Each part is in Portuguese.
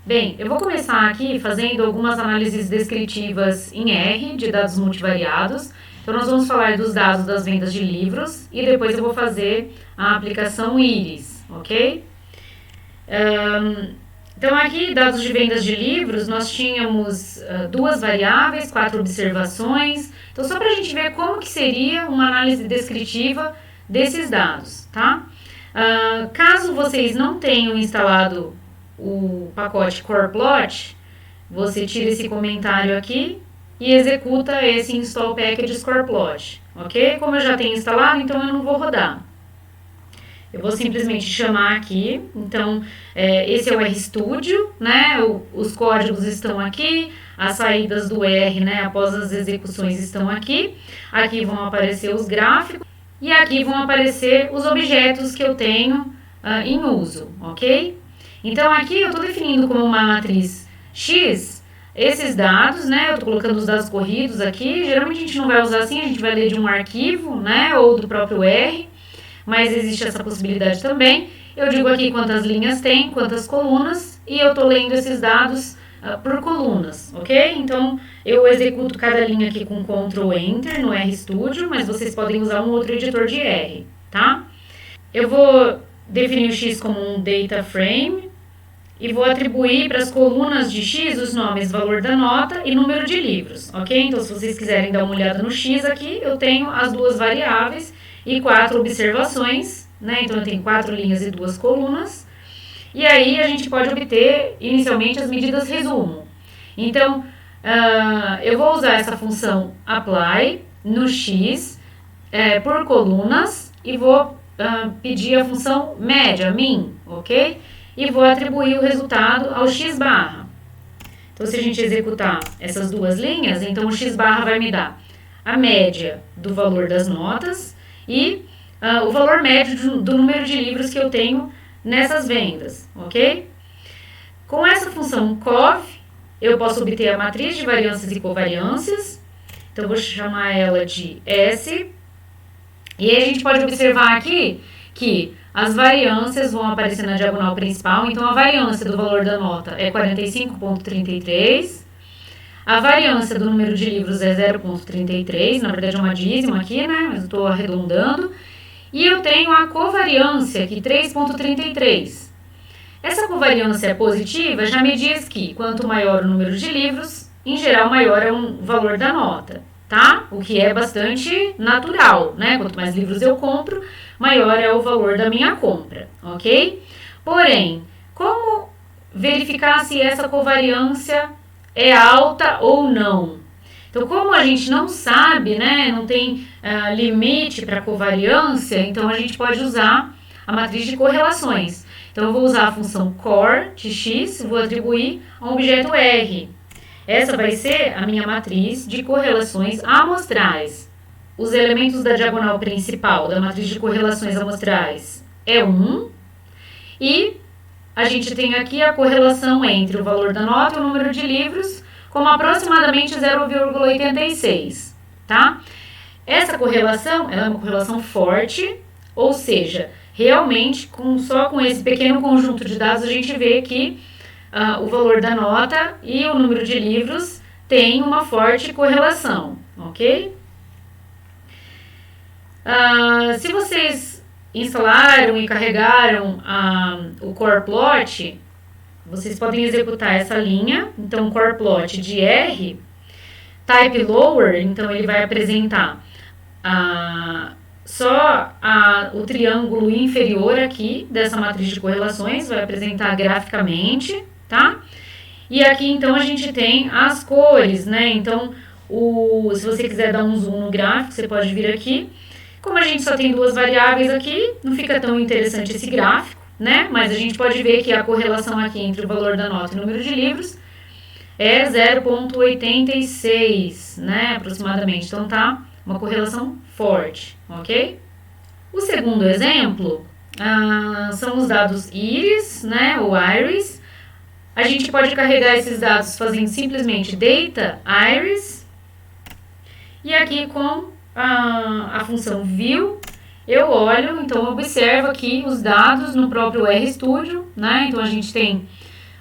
Bem, eu vou começar aqui fazendo algumas análises descritivas em R de dados multivariados. Então, nós vamos falar dos dados das vendas de livros e depois eu vou fazer a aplicação íris, ok? Então, aqui, dados de vendas de livros, nós tínhamos duas variáveis, 4 observações. Então, só para a gente ver como que seria uma análise descritiva desses dados, tá? Caso vocês não tenham instalado o pacote CorePlot, você tira esse comentário aqui e executa esse install package CorePlot, ok? Como eu já tenho instalado, então eu não vou rodar. Eu vou simplesmente chamar aqui, então esse é o RStudio, né? Os códigos estão aqui, as saídas do R, né, após as execuções estão aqui. Aqui vão aparecer os gráficos e aqui vão aparecer os objetos que eu tenho em uso, ok? Então aqui eu estou definindo como uma matriz X esses dados, né? Eu estou colocando os dados corridos aqui. Geralmente a gente não vai usar assim, a gente vai ler de um arquivo, né? Ou do próprio R, mas existe essa possibilidade também. Eu digo aqui quantas linhas tem, quantas colunas, e eu estou lendo esses dados por colunas, ok? Então eu executo cada linha aqui com Ctrl Enter no RStudio, mas vocês podem usar um outro editor de R, tá? Eu vou definir o X como um data frame e vou atribuir para as colunas de X os nomes valor da nota e número de livros, ok? Então, se vocês quiserem dar uma olhada no X aqui, eu tenho as duas variáveis e 4 observações, né? Então, eu tenho 4 linhas e 2 colunas. E aí, a gente pode obter, inicialmente, as medidas resumo. Então, eu vou usar essa função apply no X por colunas e vou pedir a função média, min, ok? E vou atribuir o resultado ao x barra. Então, se a gente executar essas duas linhas, então o x barra vai me dar a média do valor das notas e o valor médio do número de livros que eu tenho nessas vendas, ok? Com essa função cov, eu posso obter a matriz de variâncias e covariâncias. Então, eu vou chamar ela de S. E aí a gente pode observar aqui que as variâncias vão aparecer na diagonal principal. Então, a variância do valor da nota é 45,33. A variância do número de livros é 0,33. Na verdade, é uma dízima aqui, né? Mas eu estou arredondando. E eu tenho a covariância aqui, 3,33. Essa covariância positiva já me diz que quanto maior o número de livros, em geral, maior é o valor da nota, tá? O que é bastante natural, né? Quanto mais livros eu compro, maior é o valor da minha compra, ok? Porém, como verificar se essa covariância é alta ou não? Então, como a gente não sabe, né, não tem limite para covariância, então a gente pode usar a matriz de correlações. Então, eu vou usar a função core de x, vou atribuir a um objeto R. Essa vai ser a minha matriz de correlações amostrais. Os elementos da diagonal principal da matriz de correlações amostrais é 1. E a gente tem aqui a correlação entre o valor da nota e o número de livros, como aproximadamente 0,86, tá? Essa correlação ela é uma correlação forte, ou seja, realmente, só com esse pequeno conjunto de dados, a gente vê que o valor da nota e o número de livros tem uma forte correlação, ok? Se vocês instalaram e carregaram o CorePlot, vocês podem executar essa linha. Então, CorePlot de R, type lower, então ele vai apresentar só o triângulo inferior aqui dessa matriz de correlações, vai apresentar graficamente, tá? E aqui, então, a gente tem as cores, né? Então, se você quiser dar um zoom no gráfico, você pode vir aqui. Como a gente só tem duas variáveis aqui, não fica tão interessante esse gráfico, né? Mas a gente pode ver que a correlação aqui entre o valor da nota e o número de livros é 0,86, né? Aproximadamente. Então, tá uma correlação forte, ok? O segundo exemplo são os dados íris, né? O iris. A gente pode carregar esses dados fazendo simplesmente data iris. E aqui com a função view, eu olho, então observo aqui os dados no próprio RStudio, né? Então a gente tem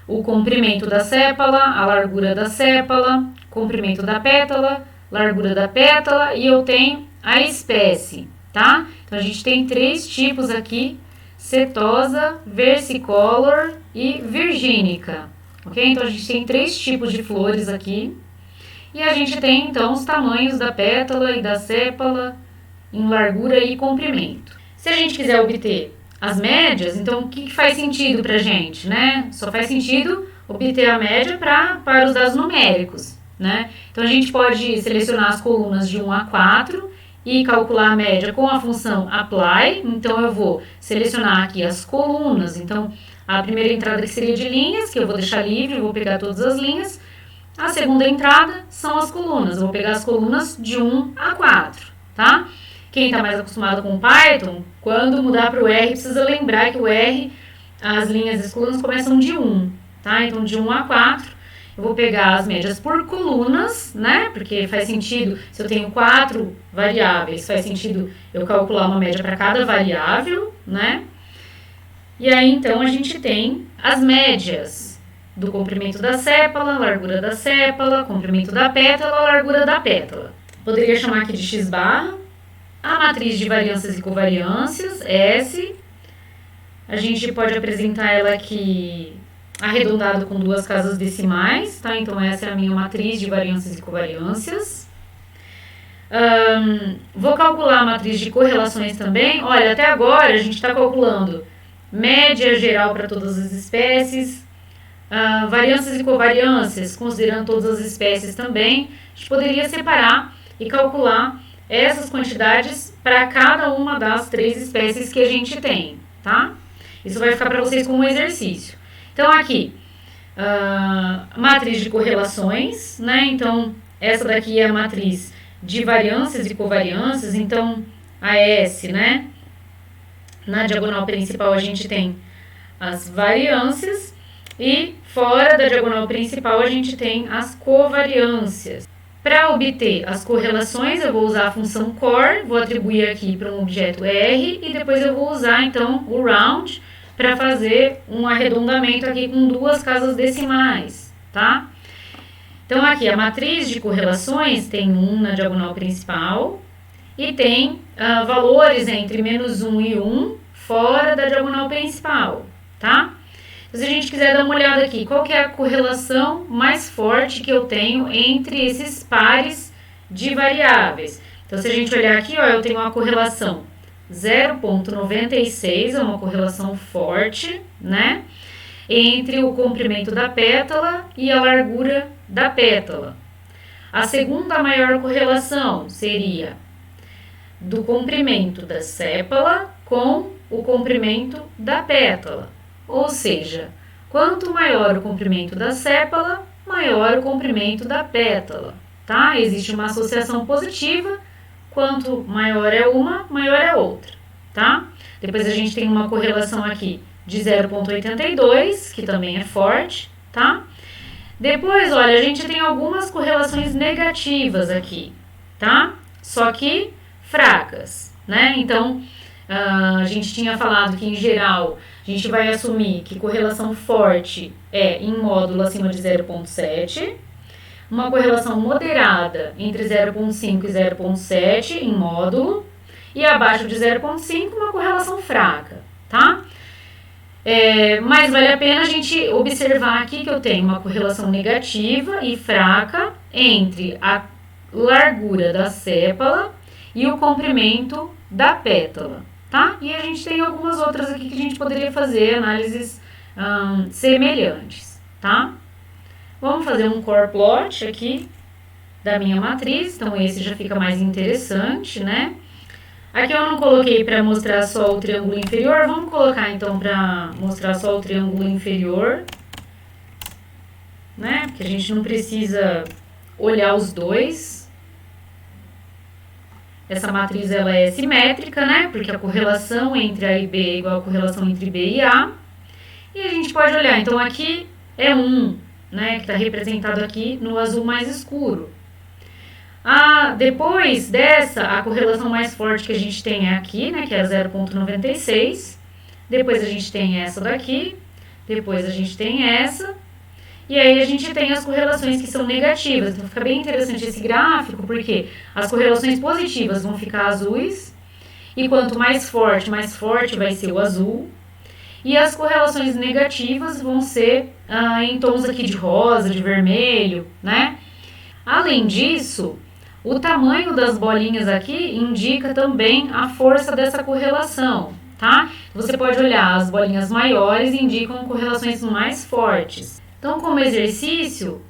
o comprimento da sépala, a largura da sépala, comprimento da pétala, largura da pétala e eu tenho a espécie, tá? Então a gente tem 3 tipos aqui, setosa, versicolor e virgínica, ok? Então a gente tem 3 tipos de flores aqui e a gente tem então os tamanhos da pétala e da sépala em largura e comprimento. Se a gente quiser obter as médias, então o que faz sentido pra gente, né? Só faz sentido obter a média para os dados numéricos, né? Então a gente pode selecionar as colunas de 1 a 4 e calcular a média com a função apply. Então eu vou selecionar aqui as colunas, então a primeira entrada que seria de linhas, que eu vou deixar livre, vou pegar todas as linhas. A segunda entrada são as colunas, eu vou pegar as colunas de 1 a 4, tá? Quem está mais acostumado com o Python, quando mudar para o R, precisa lembrar que o R, as linhas e as colunas começam de 1, tá? Então, de 1 a 4, eu vou pegar as médias por colunas, né? Porque faz sentido, se eu tenho 4 variáveis, faz sentido eu calcular uma média para cada variável, né? E aí, então, a gente tem as médias do comprimento da sépala, largura da sépala, comprimento da pétala, largura da pétala. Poderia chamar aqui de x barra. A matriz de variâncias e covariâncias, S, a gente pode apresentar ela aqui arredondada com 2 casas decimais, tá? Então essa é a minha matriz de variâncias e covariâncias. Vou calcular a matriz de correlações também. Olha, até agora a gente está calculando média geral para todas as espécies, variâncias e covariâncias, considerando todas as espécies também. A gente poderia separar e calcular essas quantidades para cada uma das 3 espécies que a gente tem, tá? Isso vai ficar para vocês como um exercício. Então, aqui, matriz de correlações, né? Então, essa daqui é a matriz de variâncias e covariâncias. Então, a S, né? Na diagonal principal, a gente tem as variâncias e fora da diagonal principal, a gente tem as covariâncias. Para obter as correlações, eu vou usar a função core, vou atribuir aqui para um objeto R e depois eu vou usar, então, o round para fazer um arredondamento aqui com 2 casas decimais, tá? Então, aqui, a matriz de correlações tem 1 na diagonal principal e tem valores entre -1 e 1 fora da diagonal principal, tá? Se a gente quiser dar uma olhada aqui, qual que é a correlação mais forte que eu tenho entre esses pares de variáveis? Então, se a gente olhar aqui, ó, eu tenho uma correlação 0,96, é uma correlação forte, né? Entre o comprimento da pétala e a largura da pétala. A segunda maior correlação seria do comprimento da sépala com o comprimento da pétala. Ou seja, quanto maior o comprimento da sépala, maior o comprimento da pétala, tá? Existe uma associação positiva, quanto maior é uma, maior é a outra, tá? Depois a gente tem uma correlação aqui de 0,82, que também é forte, tá? Depois, olha, a gente tem algumas correlações negativas aqui, tá? Só que fracas, né? Então, a gente tinha falado que, em geral, a gente vai assumir que correlação forte é em módulo acima de 0,7, uma correlação moderada entre 0,5 e 0,7 em módulo, e abaixo de 0,5 uma correlação fraca, tá? Mas vale a pena a gente observar aqui que eu tenho uma correlação negativa e fraca entre a largura da sépala e o comprimento da pétala, tá? E a gente tem algumas outras aqui que a gente poderia fazer análises semelhantes, tá? Vamos fazer um core plot aqui da minha matriz, então esse já fica mais interessante, né? Aqui eu não coloquei para mostrar só o triângulo inferior, vamos colocar então para mostrar só o triângulo inferior, né? Porque a gente não precisa olhar os dois. Essa matriz ela é simétrica, né? Porque a correlação entre A e B é igual à correlação entre B e A. E a gente pode olhar, então aqui é 1, né? Que está representado aqui no azul mais escuro. Depois dessa, a correlação mais forte que a gente tem é aqui, né? Que é 0,96. Depois a gente tem essa daqui, depois a gente tem essa, e aí a gente tem as correlações que são negativas. Então fica bem interessante esse gráfico, porque as correlações positivas vão ficar azuis, e quanto mais forte vai ser o azul, e as correlações negativas vão ser em tons aqui de rosa, de vermelho, né? Além disso, o tamanho das bolinhas aqui indica também a força dessa correlação, tá? Você pode olhar, as bolinhas maiores indicam correlações mais fortes. Então, como exercício,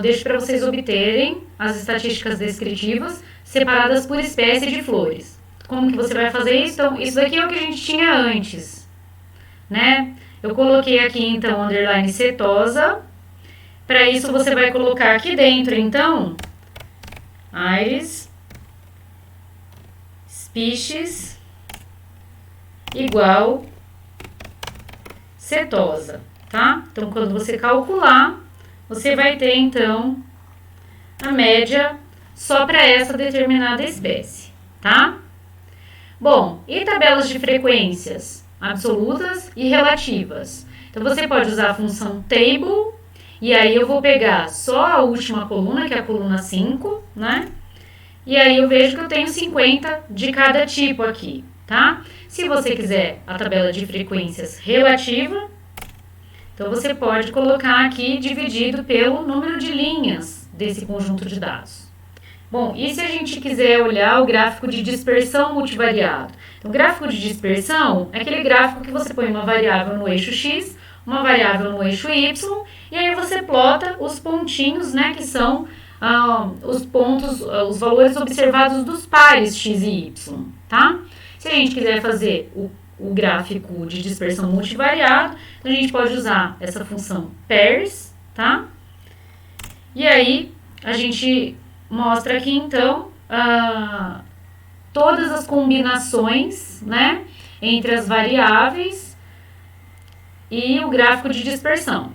deixo para vocês obterem as estatísticas descritivas separadas por espécie de flores. Como que você vai fazer isso? Então, isso daqui é o que a gente tinha antes, né? Eu coloquei aqui, então, underline setosa. Para isso, você vai colocar aqui dentro, então, Iris, species, igual setosa, tá? Então, quando você calcular, você vai ter, então, a média só para essa determinada espécie, tá? Bom, e tabelas de frequências absolutas e relativas? Então, você pode usar a função table, e aí eu vou pegar só a última coluna, que é a coluna 5, né? E aí eu vejo que eu tenho 50 de cada tipo aqui, tá? Se você quiser a tabela de frequências relativa, então você pode colocar aqui dividido pelo número de linhas desse conjunto de dados. Bom, e se a gente quiser olhar o gráfico de dispersão multivariado? Então, o gráfico de dispersão é aquele gráfico que você põe uma variável no eixo x, uma variável no eixo y, e aí você plota os pontinhos, né, que são os pontos, os valores observados dos pares x e y, tá? Se a gente quiser fazer o gráfico de dispersão multivariado, então a gente pode usar essa função pairs, tá? E aí a gente mostra aqui, então, todas as combinações, né, entre as variáveis e o gráfico de dispersão.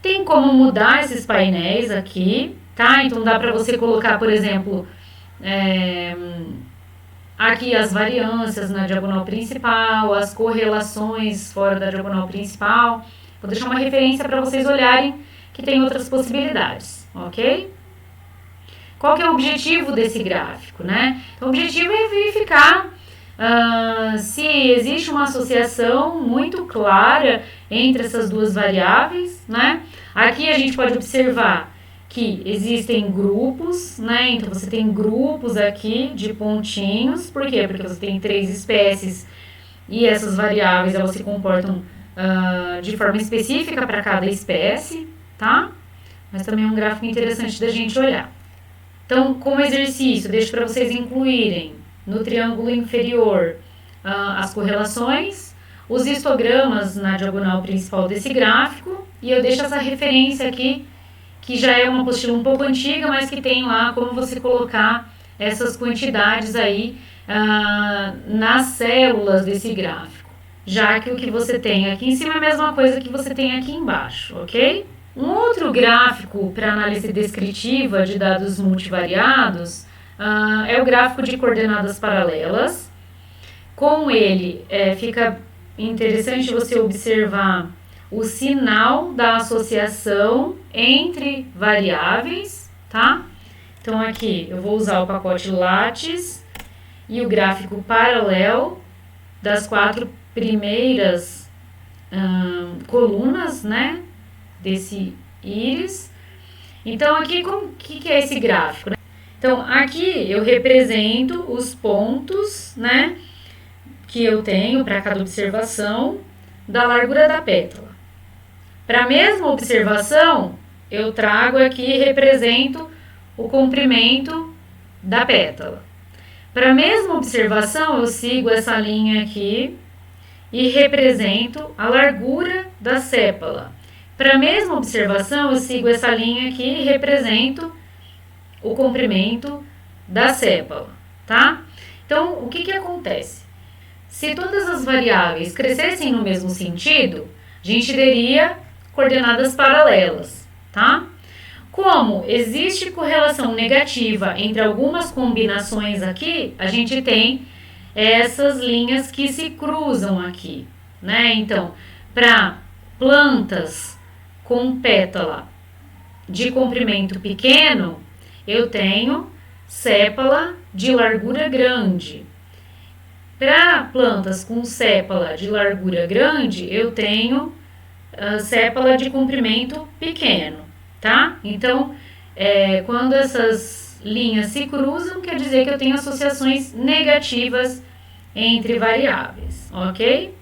Tem como mudar esses painéis aqui, tá? Então dá para você colocar, por exemplo, aqui as variâncias na diagonal principal, as correlações fora da diagonal principal. Vou deixar uma referência para vocês olharem que tem outras possibilidades, ok? Qual que é o objetivo desse gráfico, né? Então, o objetivo é verificar se existe uma associação muito clara entre essas duas variáveis, né? Aqui a gente pode observar que existem grupos, né? Então, você tem grupos aqui de pontinhos. Por quê? Porque você tem 3 espécies e essas variáveis, elas se comportam de forma específica para cada espécie, tá? Mas também é um gráfico interessante da gente olhar. Então, como exercício, deixo para vocês incluírem no triângulo inferior as correlações, os histogramas na diagonal principal desse gráfico, e eu deixo essa referência aqui, que já é uma apostila um pouco antiga, mas que tem lá como você colocar essas quantidades aí nas células desse gráfico, já que o que você tem aqui em cima é a mesma coisa que você tem aqui embaixo, ok? Um outro gráfico para análise descritiva de dados multivariados é o gráfico de coordenadas paralelas. Com ele, fica interessante você observar o sinal da associação entre variáveis, tá? Então, aqui eu vou usar o pacote Lattes e o gráfico paralelo das 4 primeiras colunas, né, desse íris. Então, aqui, o que é esse gráfico, né? Então, aqui eu represento os pontos, né, que eu tenho para cada observação da largura da pétala. Para a mesma observação, eu trago aqui e represento o comprimento da pétala. Para a mesma observação, eu sigo essa linha aqui e represento a largura da sépala. Para a mesma observação, eu sigo essa linha aqui e represento o comprimento da sépala, tá? Então, o que acontece? Se todas as variáveis crescessem no mesmo sentido, a gente teria coordenadas paralelas, tá? Como existe correlação negativa entre algumas combinações aqui, a gente tem essas linhas que se cruzam aqui, né? Então, para plantas com pétala de comprimento pequeno, eu tenho sépala de largura grande. Para plantas com sépala de largura grande, eu tenho sépala de comprimento pequeno, tá? Então, quando essas linhas se cruzam, quer dizer que eu tenho associações negativas entre variáveis, ok?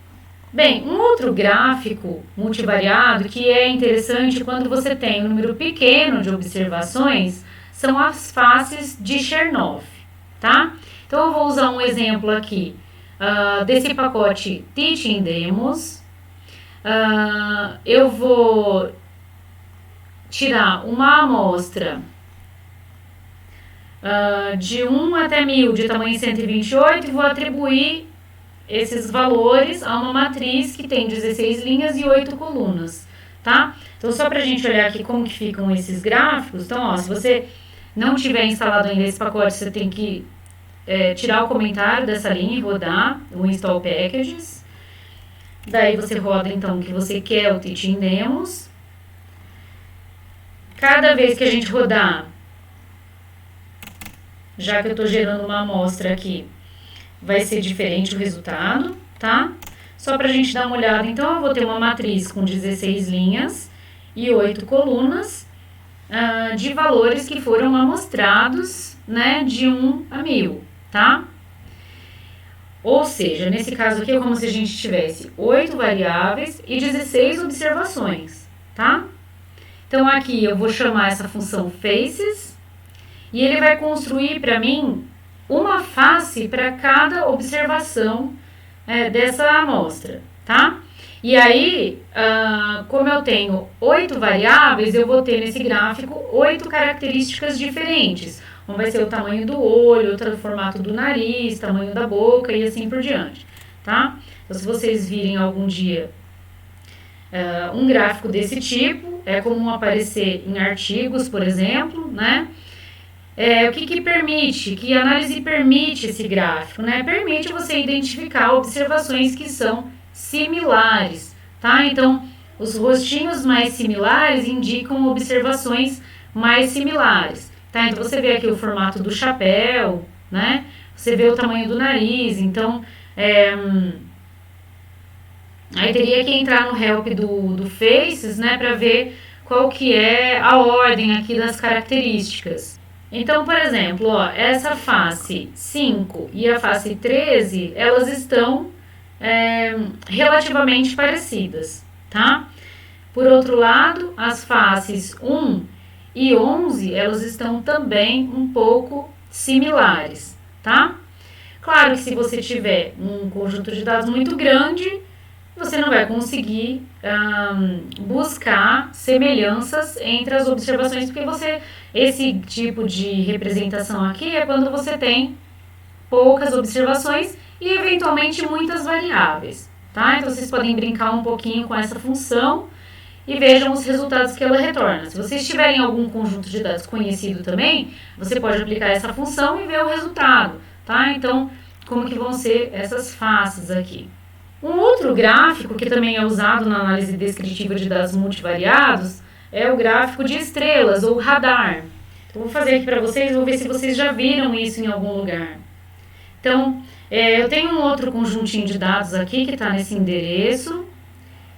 Bem, um outro gráfico multivariado que é interessante quando você tem um número pequeno de observações são as faces de Chernoff, tá? Então, eu vou usar um exemplo aqui desse pacote Teaching Demos. Eu vou tirar uma amostra de 1 até 1000 de tamanho 128 e vou atribuir esses valores a uma matriz que tem 16 linhas e 8 colunas, tá? Então, só para a gente olhar aqui como que ficam esses gráficos. Então, ó, se você não tiver instalado ainda esse pacote, você tem que tirar o comentário dessa linha e rodar o Install Packages. Daí você roda, então, o que você quer, o Teaching Demos. Cada vez que a gente rodar, já que eu estou gerando uma amostra aqui, vai ser diferente o resultado, tá? Só para a gente dar uma olhada, então, eu vou ter uma matriz com 16 linhas e 8 colunas de valores que foram amostrados, né, de 1 a 1000, tá? Ou seja, nesse caso aqui é como se a gente tivesse 8 variáveis e 16 observações, tá? Então, aqui eu vou chamar essa função faces e ele vai construir para mim uma face para cada observação dessa amostra, tá? E aí, como eu tenho 8 variáveis, eu vou ter nesse gráfico 8 características diferentes. Um vai ser o tamanho do olho, outro o formato do nariz, tamanho da boca e assim por diante, tá? Então, se vocês virem algum dia um gráfico desse tipo, é comum aparecer em artigos, por exemplo, né? O que permite, que análise permite esse gráfico, né? Permite você identificar observações que são similares, tá? Então, os rostinhos mais similares indicam observações mais similares, tá? Então, você vê aqui o formato do chapéu, né? Você vê o tamanho do nariz, então, aí teria que entrar no help do Faces, né? Para ver qual que é a ordem aqui das características. Então, por exemplo, ó, essa face 5 e a face 13, elas estão relativamente parecidas, tá? Por outro lado, as faces 1 e 11, elas estão também um pouco similares, tá? Claro que se você tiver um conjunto de dados muito grande, você não vai conseguir buscar semelhanças entre as observações, porque esse tipo de representação aqui é quando você tem poucas observações e eventualmente muitas variáveis, tá? Então vocês podem brincar um pouquinho com essa função e vejam os resultados que ela retorna. Se vocês tiverem algum conjunto de dados conhecido também, você pode aplicar essa função e ver o resultado, tá? Então, como que vão ser essas faces aqui? Um outro gráfico que também é usado na análise descritiva de dados multivariados é o gráfico de estrelas, ou radar. Então, vou fazer aqui para vocês, vou ver se vocês já viram isso em algum lugar. Então, eu tenho um outro conjuntinho de dados aqui que está nesse endereço,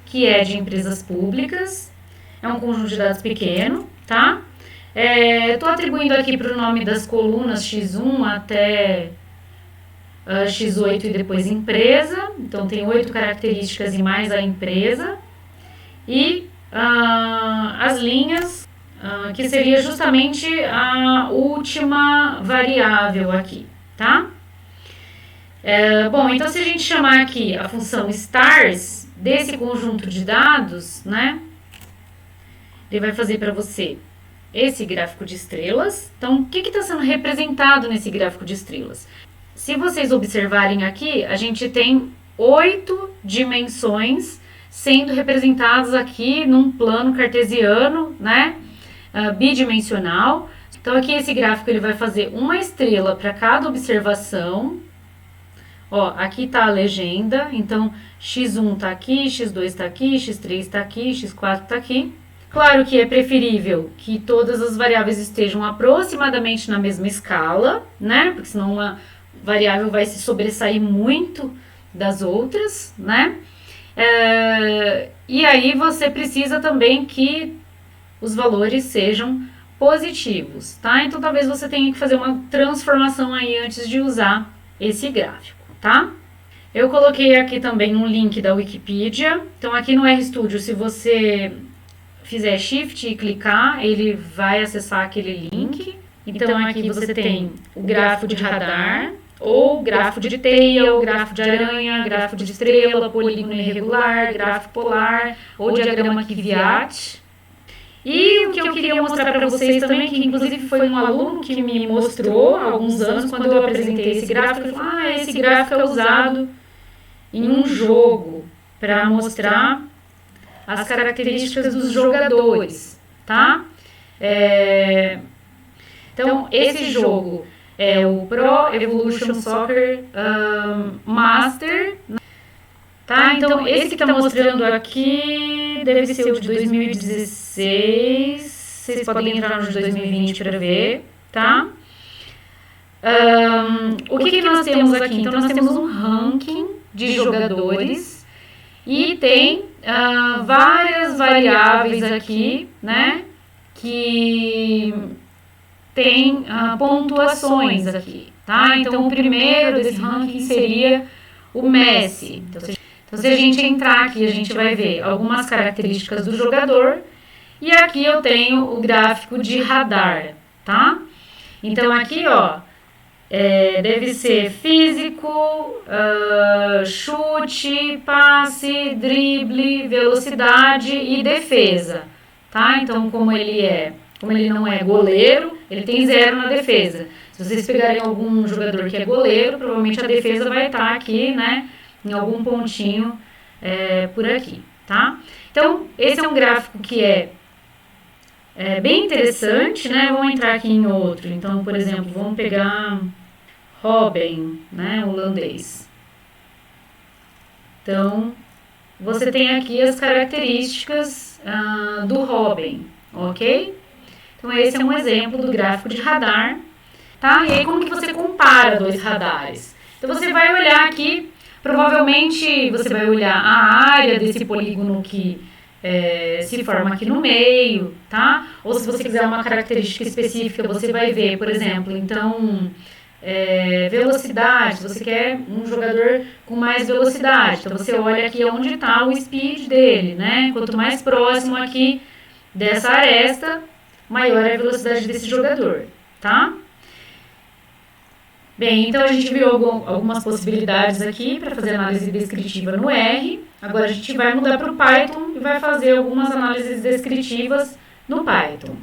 que é de empresas públicas. É um conjunto de dados pequeno, tá? Estou atribuindo aqui para o nome das colunas X1 até X8 e depois empresa. Então, tem 8 características e mais a empresa. E as linhas, que seria justamente a última variável aqui, tá? Bom, então se a gente chamar aqui a função stars desse conjunto de dados, né? Ele vai fazer para você esse gráfico de estrelas. Então, o que está sendo representado nesse gráfico de estrelas? Se vocês observarem aqui, a gente tem 8 dimensões sendo representadas aqui num plano cartesiano, né? Bidimensional. Então, aqui esse gráfico ele vai fazer uma estrela para cada observação, Ó, aqui tá a legenda, então x1 tá aqui, x2 tá aqui, x3 tá aqui, x4 tá aqui. Claro que é preferível que todas as variáveis estejam aproximadamente na mesma escala, né? Porque senão uma variável vai se sobressair muito das outras, né? E aí você precisa também que os valores sejam positivos, tá? Então talvez você tenha que fazer uma transformação aí antes de usar esse gráfico, tá? Eu coloquei aqui também um link da Wikipedia. Então aqui no RStudio, se você fizer Shift e clicar, ele vai acessar aquele link. Então aqui você tem o gráfico de radar, ou gráfico de teia, ou gráfico de aranha, gráfico de estrela, polígono irregular, gráfico polar, ou diagrama Kvyat. E o que eu queria mostrar para vocês também, que inclusive foi um aluno que me mostrou há alguns anos, quando eu apresentei esse gráfico, ele falou, esse gráfico é usado em um jogo para mostrar as características dos jogadores, tá? Então, esse jogo é o Pro Evolution Soccer Master, tá? Então, esse que está mostrando aqui deve ser o de 2016, vocês podem entrar no de 2020 para ver, tá? O que nós temos aqui? Então, nós temos um ranking de jogadores e tem várias variáveis aqui, né? Que tem pontuações aqui, tá? Então, o primeiro desse ranking seria o Messi. Então, se a gente entrar aqui, a gente vai ver algumas características do jogador. E aqui eu tenho o gráfico de radar, tá? Então, aqui, ó, deve ser físico, chute, passe, drible, velocidade e defesa, tá? Então, como ele não é goleiro, ele tem 0 na defesa. Se vocês pegarem algum jogador que é goleiro, provavelmente a defesa vai estar aqui, né? Em algum pontinho por aqui, tá? Então, esse é um gráfico que é bem interessante, né? Vamos entrar aqui em outro. Então, por exemplo, vamos pegar Robben, né? Holandês. Então, você tem aqui as características do Robben, ok? Então, esse é um exemplo do gráfico de radar, tá? E aí, como que você compara dois radares? Então, você vai olhar aqui, provavelmente você vai olhar a área desse polígono que se forma aqui no meio, tá? Ou se você quiser uma característica específica, você vai ver, por exemplo, então, velocidade, se você quer um jogador com mais velocidade, então você olha aqui onde está o speed dele, né? Quanto mais próximo aqui dessa aresta, maior é a velocidade desse jogador, tá? Bem, então a gente viu algumas possibilidades aqui para fazer análise descritiva no R. Agora a gente vai mudar para o Python e vai fazer algumas análises descritivas no Python.